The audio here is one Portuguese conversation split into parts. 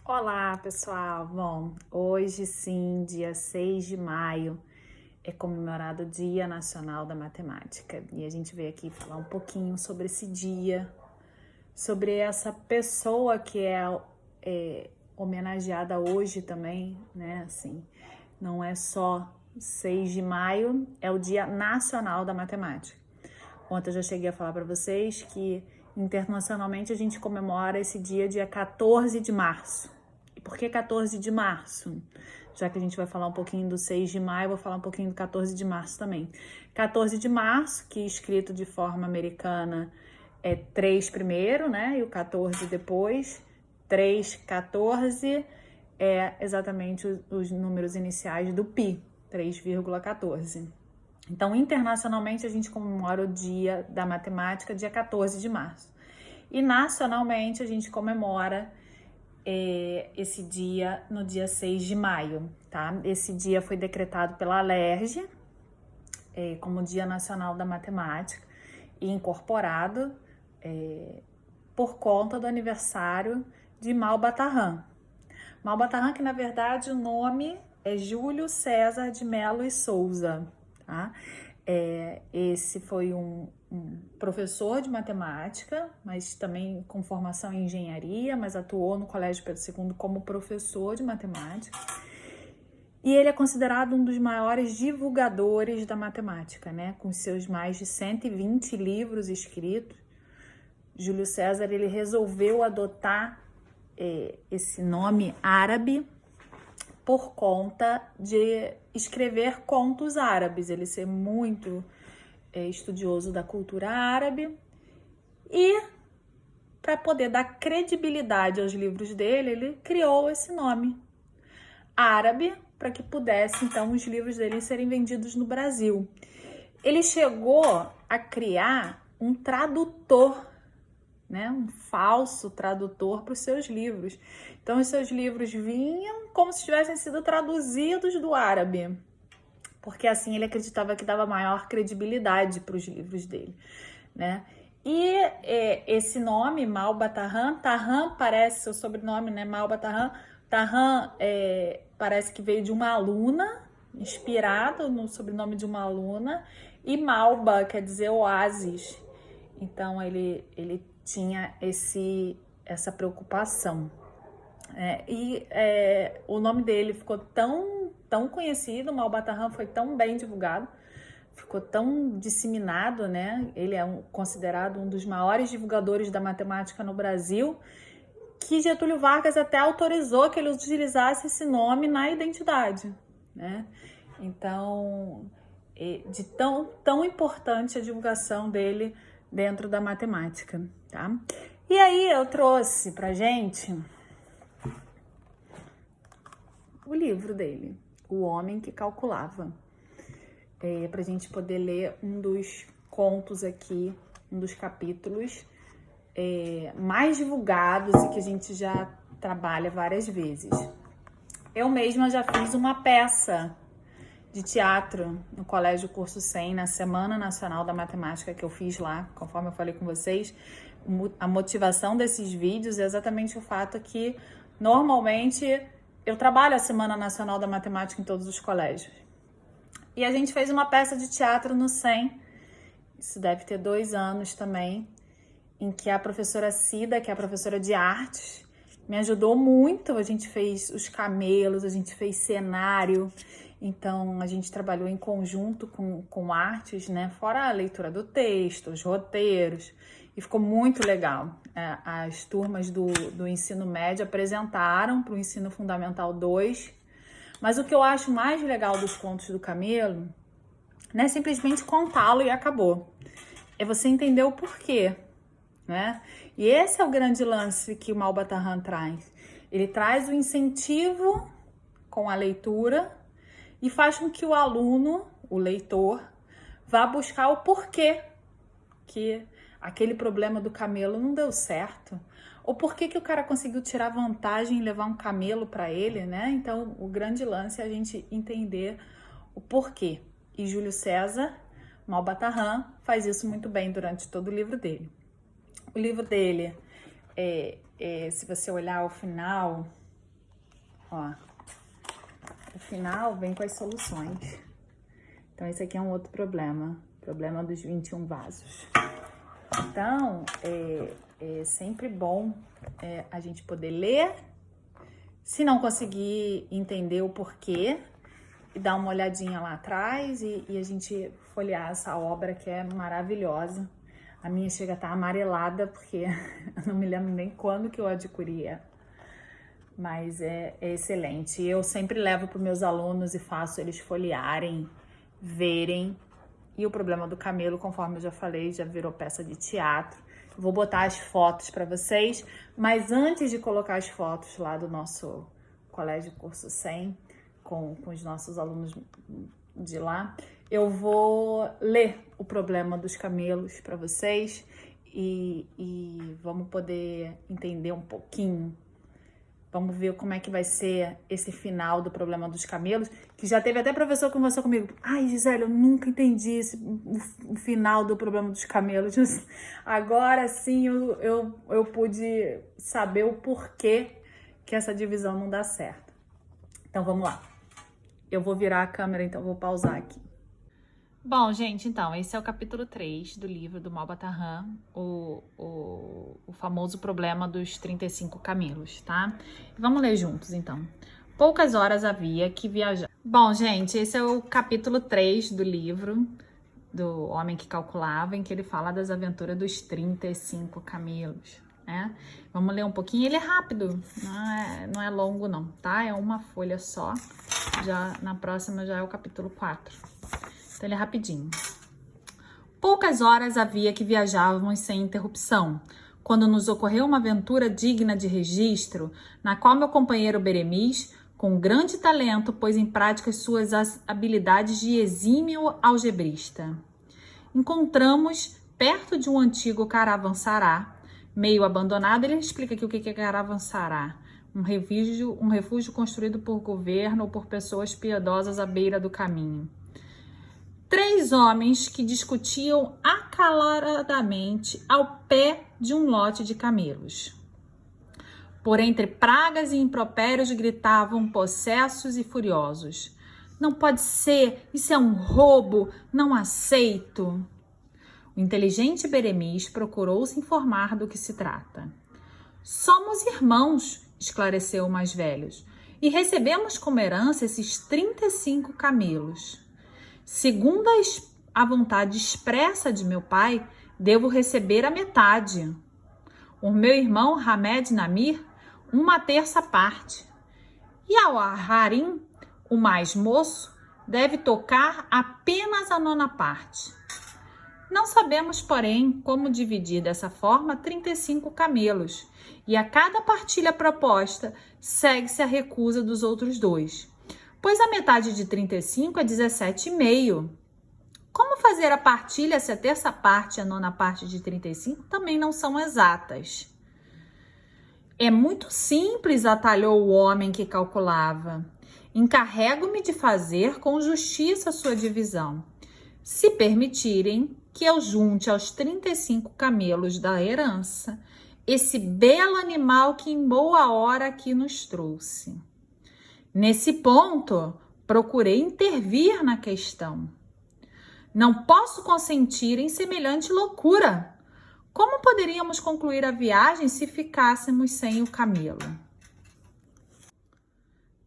Olá, pessoal! Bom, hoje sim, dia 6 de maio, é comemorado o Dia Nacional da Matemática. E a gente veio aqui falar um pouquinho sobre esse dia, sobre essa pessoa que é homenageada hoje também, né? Assim, não é só 6 de maio, é o Dia Nacional da Matemática. Ontem eu já cheguei a falar para vocês que internacionalmente a gente comemora esse dia 14 de março. E por que 14 de março? Já que a gente vai falar um pouquinho do 6 de maio, eu vou falar um pouquinho do 14 de março também. 14 de março, que escrito de forma americana é 3 primeiro, né? E o 14 depois. 3, 14 é exatamente os números iniciais do pi, 3,14. Então, internacionalmente, a gente comemora o Dia da Matemática, dia 14 de março. E nacionalmente, a gente comemora esse dia no dia 6 de maio, tá? Esse dia foi decretado pela Alerj como Dia Nacional da Matemática e incorporado por conta do aniversário de Malba-Tahan. Malba-Tahan, que na verdade o nome é Júlio César de Mello e Souza, tá? Esse foi um professor de matemática, mas também com formação em engenharia, mas atuou no Colégio Pedro II como professor de matemática. E ele é considerado um dos maiores divulgadores da matemática, né? Com seus mais de 120 livros escritos. Júlio César, ele resolveu adotar esse nome árabe por conta de escrever contos árabes, ele ser muito estudioso da cultura árabe, e para poder dar credibilidade aos livros dele, ele criou esse nome árabe para que pudesse então os livros dele serem vendidos no Brasil. Ele chegou a criar um tradutor, né, um falso tradutor para os seus livros. Então, os seus livros vinham como se tivessem sido traduzidos do árabe, porque assim ele acreditava que dava maior credibilidade para os livros dele, né? E esse nome, Malba-Tahan, Tahan parece, seu sobrenome, né, Malba-Tahan, Tahan parece que veio de uma aluna, inspirado no sobrenome de uma aluna, e Malba quer dizer oásis. Então, ele tinha essa preocupação. O nome dele ficou tão conhecido, Malba-Tahan foi tão bem divulgado, ficou tão disseminado, né? Ele é considerado um dos maiores divulgadores da matemática no Brasil, que Getúlio Vargas até autorizou que ele utilizasse esse nome na identidade, né? Então, de tão importante a divulgação dele dentro da matemática, tá? E aí eu trouxe pra gente o livro dele, O Homem que Calculava, pra gente poder ler um dos contos aqui, um dos capítulos mais divulgados e que a gente já trabalha várias vezes. Eu mesma já fiz uma peça de teatro no Colégio Curso 100, na Semana Nacional da Matemática que eu fiz lá, conforme eu falei com vocês. A motivação desses vídeos é exatamente o fato que, normalmente, eu trabalho a Semana Nacional da Matemática em todos os colégios. E a gente fez uma peça de teatro no 100, isso deve ter 2 anos também, em que a professora Cida, que é a professora de artes, me ajudou muito. A gente fez os camelos, a gente fez cenário, então a gente trabalhou em conjunto com artes, né? Fora a leitura do texto, os roteiros, e ficou muito legal. As turmas do ensino médio apresentaram para o ensino fundamental 2, mas o que eu acho mais legal dos contos do Camelo não é simplesmente contá-lo e acabou, é você entender o porquê, né? E esse é o grande lance que o Malba-Tahan traz. Ele traz o incentivo com a leitura e faz com que o aluno, o leitor, vá buscar o porquê que aquele problema do camelo não deu certo, ou porquê que o cara conseguiu tirar vantagem em levar um camelo para ele, né? Então, o grande lance é a gente entender o porquê. E Júlio César, Malba-Tahan, faz isso muito bem durante todo o livro dele. O livro dele, se você olhar ao final, Ó, o final vem com as soluções. Então, esse aqui é um outro problema dos 21 vasos. Então, é sempre bom a gente poder ler, se não conseguir entender o porquê, e dar uma olhadinha lá atrás e a gente folhear essa obra que é maravilhosa. A minha chega a estar amarelada, porque eu não me lembro nem quando que eu adquiri ela. Mas é excelente. Eu sempre levo para os meus alunos e faço eles folhearem, verem. E o problema do camelo, conforme eu já falei, já virou peça de teatro. Vou botar as fotos para vocês, mas antes de colocar as fotos lá do nosso Colégio Curso 100, com os nossos alunos de lá, eu vou ler o problema dos camelos para vocês e vamos poder entender um pouquinho. Vamos ver como é que vai ser esse final do problema dos camelos, que já teve até professor que conversou comigo. Ai, Gisele, eu nunca entendi o final do problema dos camelos. Agora sim eu pude saber o porquê que essa divisão não dá certo. Então vamos lá. Eu vou virar a câmera, então vou pausar aqui. Bom, gente, então, esse é o capítulo 3 do livro do Malbataan, o famoso problema dos 35 camelos, tá? Vamos ler juntos, então. Poucas horas havia que viajar. Bom, gente, esse é o capítulo 3 do livro do Homem que Calculava, em que ele fala das aventuras dos 35 camelos, né? Vamos ler um pouquinho, ele é rápido, não é longo não, tá? É uma folha só, já na próxima já é o capítulo 4. Então ele é rapidinho. Poucas horas havia que viajávamos sem interrupção, quando nos ocorreu uma aventura digna de registro, na qual meu companheiro Beremis, com grande talento, pôs em prática suas habilidades de exímio algebrista. Encontramos, perto de um antigo caravançará, meio abandonado. Ele explica aqui o que é caravançará. Um refúgio construído por governo ou por pessoas piedosas à beira do caminho. 3 homens que discutiam acaloradamente ao pé de um lote de camelos. Por entre pragas e impropérios gritavam possessos e furiosos. Não pode ser, isso é um roubo, não aceito. O inteligente Beremis procurou se informar do que se trata. Somos irmãos, esclareceu o mais velho, e recebemos como herança esses 35 camelos. Segundo a vontade expressa de meu pai, devo receber a metade. O meu irmão Hamed Namir, 1/3 parte. E ao Harim, o mais moço, deve tocar apenas a 9ª parte. Não sabemos, porém, como dividir dessa forma 35 camelos, e a cada partilha proposta segue-se a recusa dos outros 2, pois a metade de 35 é 17,5. Como fazer a partilha se a 1/3 parte e a 9ª parte de 35 também não são exatas? É muito simples, atalhou o homem que calculava. Encarrego-me de fazer com justiça sua divisão, se permitirem que eu junte aos 35 camelos da herança esse belo animal que em boa hora aqui nos trouxe. Nesse ponto, procurei intervir na questão. Não posso consentir em semelhante loucura. Como poderíamos concluir a viagem se ficássemos sem o camelo?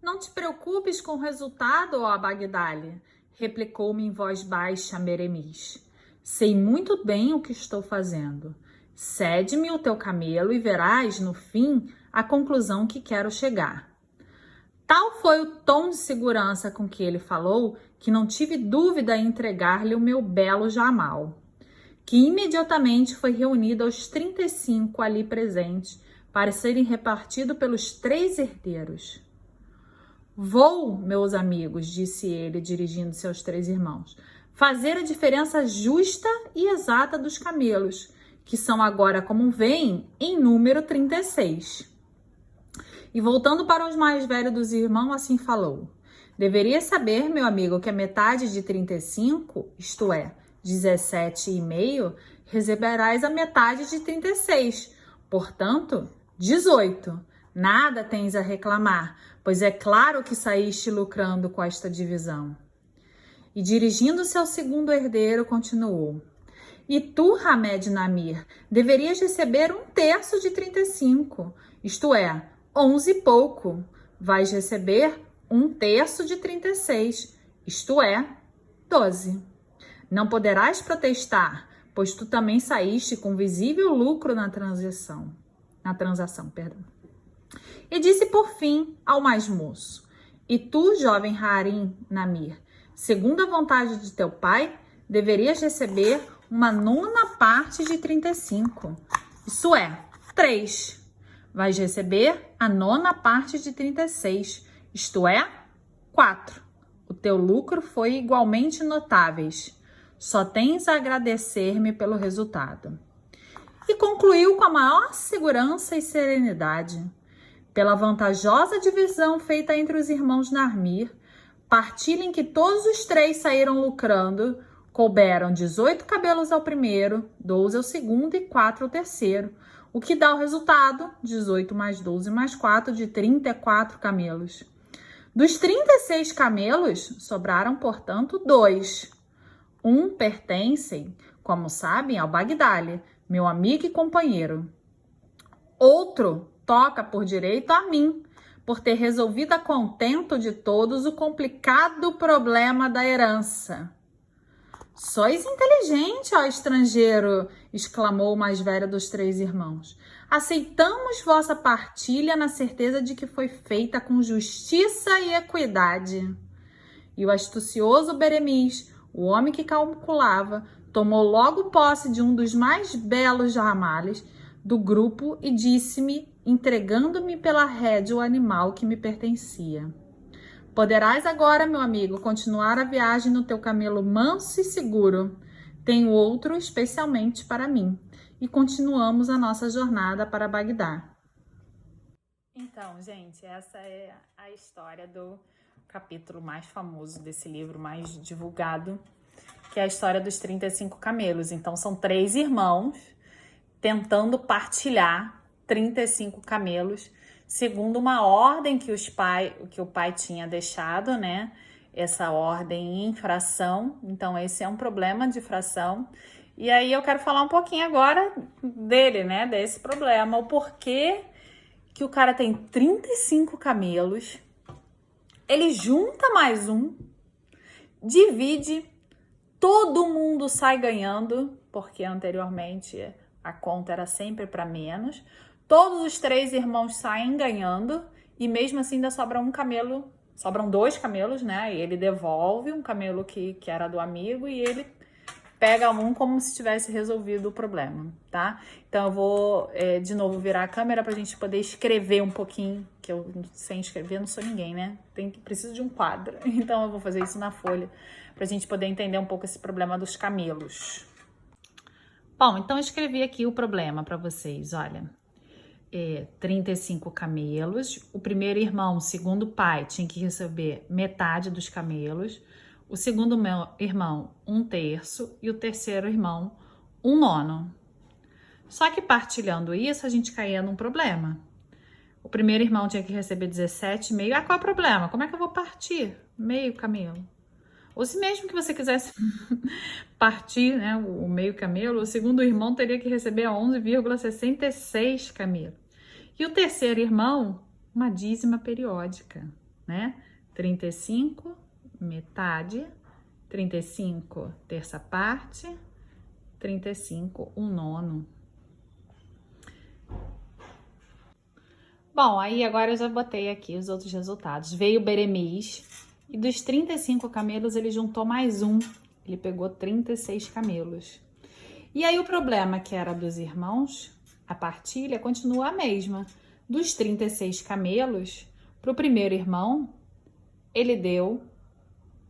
Não te preocupes com o resultado, ó Bagdali, replicou-me em voz baixa Beremis. Sei muito bem o que estou fazendo. Cede-me o teu camelo e verás, no fim, a conclusão que quero chegar. Tal foi o tom de segurança com que ele falou, que não tive dúvida em entregar-lhe o meu belo Jamal, que imediatamente foi reunido aos 35 ali presentes para serem repartido pelos 3 herdeiros. Vou, meus amigos, disse ele, dirigindo-se aos 3 irmãos, fazer a diferença justa e exata dos camelos, que são agora, como veem, em número 36. E voltando para os mais velhos dos irmãos, assim falou. Deveria saber, meu amigo, que a metade de 35, isto é, 17,5, receberás a metade de 36. Portanto, 18. Nada tens a reclamar, pois é claro que saíste lucrando com esta divisão. E dirigindo-se ao segundo herdeiro, continuou: e tu, Hamed Namir, deverias receber 1/3 de 35, isto é, 11 e pouco. Vais receber 1/3 de 36, isto é, 12. Não poderás protestar, pois tu também saíste com visível lucro na transação. E disse por fim ao mais moço: e tu, jovem Harim Namir, segundo a vontade de teu pai, deverias receber 1/9 de 35. Isso é, 3. Vais receber a 9 de 36. Isto é, 4. O teu lucro foi igualmente notáveis. Só tens a agradecer-me pelo resultado. E concluiu com a maior segurança e serenidade. Pela vantajosa divisão feita entre os irmãos Namir, partilha em que todos os 3 saíram lucrando, couberam 18 camelos ao primeiro, 12 ao segundo e 4 ao terceiro, o que dá o resultado, 18 mais 12 mais 4, de 34 camelos. Dos 36 camelos, sobraram, portanto, 2. Um pertence, como sabem, ao Bagdali, meu amigo e companheiro. Outro toca por direito a mim, por ter resolvido a contento de todos o complicado problema da herança. Sois inteligente, ó estrangeiro, exclamou o mais velho dos 3 irmãos. Aceitamos vossa partilha na certeza de que foi feita com justiça e equidade. E o astucioso Beremis, o homem que calculava, tomou logo posse de um dos mais belos ramales do grupo e disse-me, entregando-me pela rédea o animal que me pertencia: poderás agora, meu amigo, continuar a viagem no teu camelo manso e seguro. Tenho outro especialmente para mim. E continuamos a nossa jornada para Bagdá. Então, gente, essa é a história do capítulo mais famoso desse livro, mais divulgado, que é a história dos 35 camelos. Então, são 3 irmãos tentando partilhar 35 camelos, segundo uma ordem que o pai tinha deixado, né? Essa ordem em fração. Então, esse é um problema de fração. E aí eu quero falar um pouquinho agora dele, né? Desse problema. O porquê que o cara tem 35 camelos, ele junta mais um, divide, todo mundo sai ganhando, porque anteriormente a conta era sempre para menos. Todos os 3 irmãos saem ganhando e mesmo assim ainda sobra um camelo, sobram 2 camelos, né? E ele devolve um camelo que era do amigo e ele pega um como se tivesse resolvido o problema, tá? Então eu vou de novo virar a câmera pra gente poder escrever um pouquinho, que eu sem escrever não sou ninguém, né? Preciso de um quadro, então eu vou fazer isso na folha pra gente poder entender um pouco esse problema dos camelos. Bom, então eu escrevi aqui o problema para vocês, olha. 35 camelos, o primeiro irmão, segundo o pai, tinha que receber metade dos camelos, o segundo irmão, 1/3, e o terceiro irmão, 1/9. Só que partilhando isso, a gente caía num problema. O primeiro irmão tinha que receber 17,5. Ah, qual é o problema? Como é que eu vou partir meio camelo? Ou se mesmo que você quisesse partir, né, o meio camelo, o segundo irmão teria que receber 11,66 camelos. E o terceiro irmão, uma dízima periódica, né? 35, metade, 35, terça parte, 35, 1/9. Bom, aí agora eu já botei aqui os outros resultados. Veio o Beremis e dos 35 camelos ele juntou mais um. Ele pegou 36 camelos. E aí o problema que era dos irmãos, a partilha continua a mesma. Dos 36 camelos, para o primeiro irmão, ele deu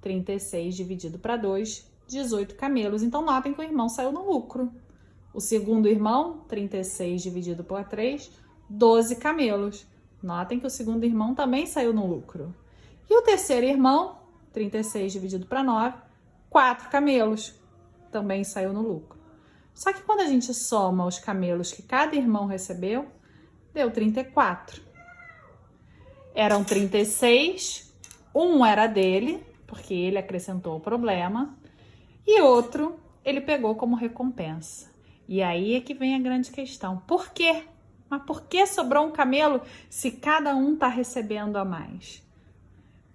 36 dividido para 2, 18 camelos. Então, notem que o irmão saiu no lucro. O segundo irmão, 36 dividido por 3, 12 camelos. Notem que o segundo irmão também saiu no lucro. E o terceiro irmão, 36 dividido para 9, 4 camelos. Também saiu no lucro. Só que quando a gente soma os camelos que cada irmão recebeu, deu 34. eram 36, um era dele, porque ele acrescentou o problema, e outro ele pegou como recompensa. E aí é que vem a grande questão. Por quê? Mas por que sobrou um camelo se cada um está recebendo a mais?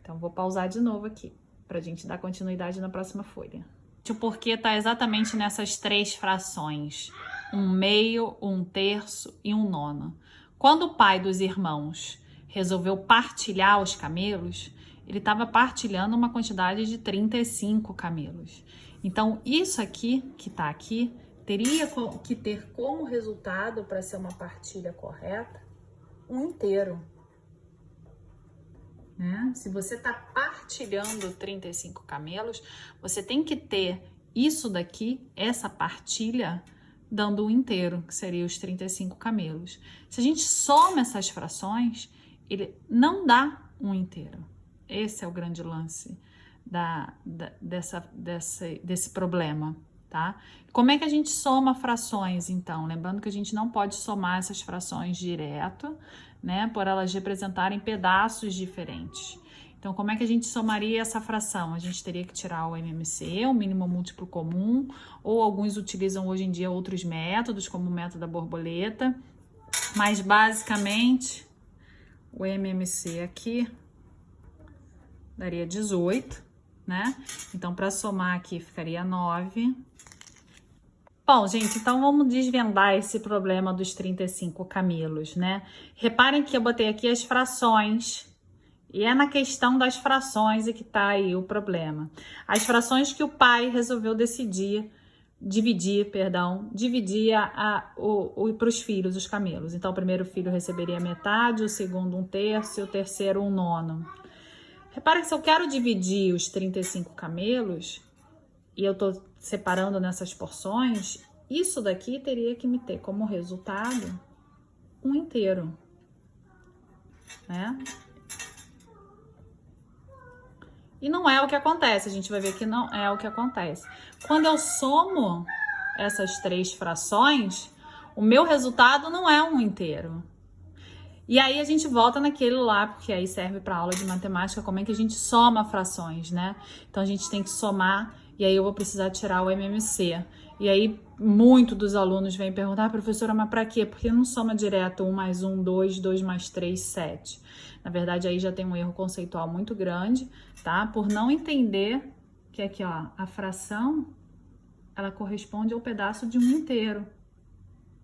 Então, vou pausar de novo aqui, para a gente dar continuidade na próxima folha. O porquê está exatamente nessas 3 frações. 1/2, 1/3 e 1/9. Quando o pai dos irmãos resolveu partilhar os camelos, ele estava partilhando uma quantidade de 35 camelos. Então, isso aqui, que está aqui, teria que ter como resultado, para ser uma partilha correta, um inteiro. Né? Se você está partilhando 35 camelos, você tem que ter isso daqui, essa partilha, dando um inteiro, que seria os 35 camelos. Se a gente soma essas frações, ele não dá um inteiro. Esse é o grande lance desse problema, tá? Como é que a gente soma frações, então? Lembrando que a gente não pode somar essas frações direto, né? Por elas representarem pedaços diferentes. Então, como é que a gente somaria essa fração? A gente teria que tirar o MMC, o mínimo múltiplo comum, ou alguns utilizam hoje em dia outros métodos, como o método da borboleta, mas basicamente o MMC aqui daria 18, né? Então, para somar aqui ficaria 9. Bom, gente, então vamos desvendar esse problema dos 35 camelos, né? Reparem que eu botei aqui as frações, e é na questão das frações que tá aí o problema. As frações que o pai resolveu dividir para os filhos, os camelos. Então, o primeiro filho receberia metade, o segundo 1/3 e o terceiro 1/9. Repara que se eu quero dividir os 35 camelos, e eu tô separando nessas porções, isso daqui teria que me ter como resultado um inteiro, né? E não é o que acontece, a gente vai ver que não é o que acontece. Quando eu somo essas 3 frações, o meu resultado não é um inteiro. E aí a gente volta naquele lá, porque aí serve para aula de matemática, como é que a gente soma frações, né? Então a gente tem que somar, e aí eu vou precisar tirar o MMC. E aí muito dos alunos vêm perguntar, professora, mas para quê? Porque não soma direto 1 mais 1, 2, 2 mais 3, 7. Na verdade, aí já tem um erro conceitual muito grande, tá? Por não entender que aqui, ó, a fração, ela corresponde ao pedaço de um inteiro.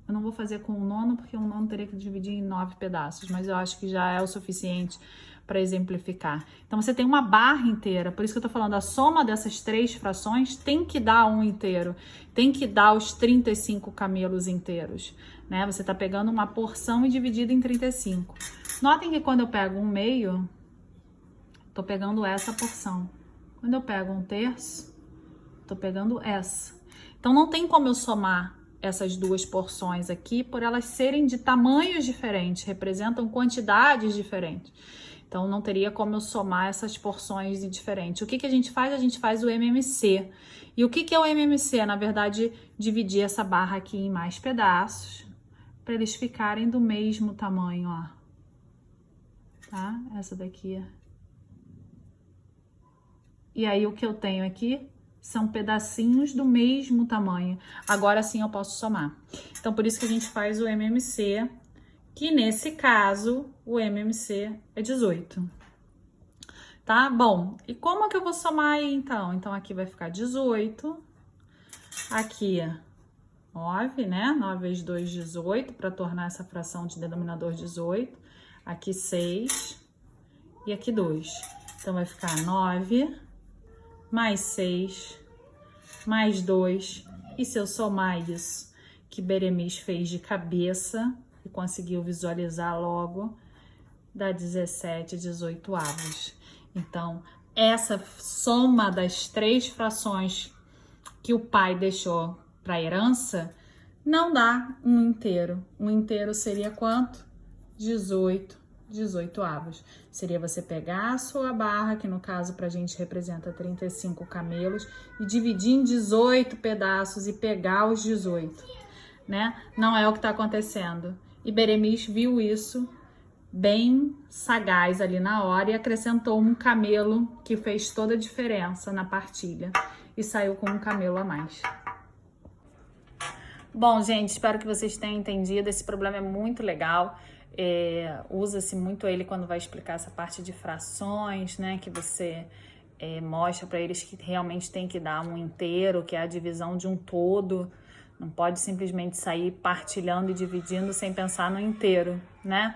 Eu não vou fazer com o 9, porque o 9 teria que dividir em 9 pedaços, mas eu acho que já é o suficiente para exemplificar. Então, você tem uma barra inteira, por isso que eu tô falando, a soma dessas 3 frações tem que dar um inteiro, tem que dar os 35 camelos inteiros, né? Você tá pegando uma porção e dividindo em 35. Notem que quando eu pego 1/2, tô pegando essa porção. Quando eu pego 1/3, tô pegando essa. Então, não tem como eu somar essas 2 porções aqui, por elas serem de tamanhos diferentes, representam quantidades diferentes. Então, não teria como eu somar essas porções diferentes. O que a gente faz? A gente faz o MMC. E o que é o MMC? Na verdade, dividir essa barra aqui em mais pedaços, para eles ficarem do mesmo tamanho, ó. Tá? Essa daqui. E aí, o que eu tenho aqui são pedacinhos do mesmo tamanho. Agora sim eu posso somar. Então, por isso que a gente faz o MMC, que nesse caso, o MMC é 18. Tá? Bom, e como é que eu vou somar aí, então? Então, aqui vai ficar 18. Aqui, 9, né? 9 vezes 2, 18, para tornar essa fração de denominador 18. Aqui, 6. E aqui, 2. Então, vai ficar 9... mais 6, mais 2, e se eu somar isso, que Beremiz fez de cabeça, e conseguiu visualizar logo, dá 17 18avos. Então, essa soma das 3 frações que o pai deixou para herança, não dá um inteiro. Um inteiro seria quanto? 18avos. Seria você pegar a sua barra, que no caso pra gente representa 35 camelos, e dividir em 18 pedaços e pegar os 18, né? Não é o que tá acontecendo. E Beremiz viu isso bem sagaz ali na hora e acrescentou um camelo que fez toda a diferença na partilha e saiu com um camelo a mais. Bom, gente, espero que vocês tenham entendido. Esse problema é muito legal. Usa-se muito ele quando vai explicar essa parte de frações, né? Que você mostra para eles que realmente tem que dar um inteiro, que é a divisão de um todo. Não pode simplesmente sair partilhando e dividindo sem pensar no inteiro, né?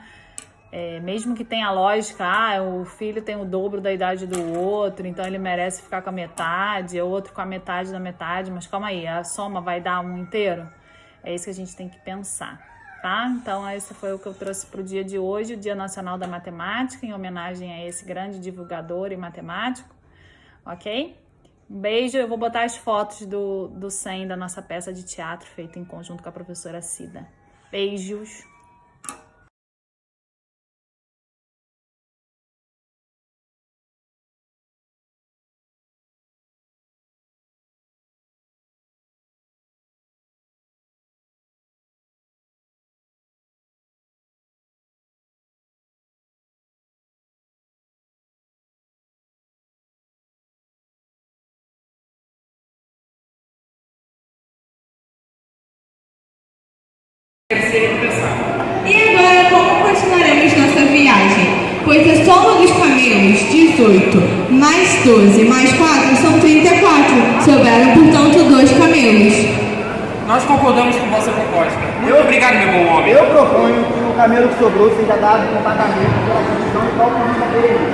Mesmo que tenha lógica, o filho tem o dobro da idade do outro, então ele merece ficar com a metade, o outro com a metade da metade, mas calma aí, a soma vai dar um inteiro? É isso que a gente tem que pensar, tá? Então, esse foi o que eu trouxe para o dia de hoje, o Dia Nacional da Matemática, em homenagem a esse grande divulgador e matemático, ok? Um beijo, eu vou botar as fotos do SEM, da nossa peça de teatro, feita em conjunto com a professora Cida. Beijos! E agora, como continuaremos nossa viagem? Pois a soma dos camelos, 18, mais 12, mais 4 são 34. Sobraram, portanto, 2 camelos. Nós concordamos com vossa proposta. Muito obrigado, meu bom homem. Eu proponho que o camelo que sobrou seja dado com pagamento pela condição de qual comida dele.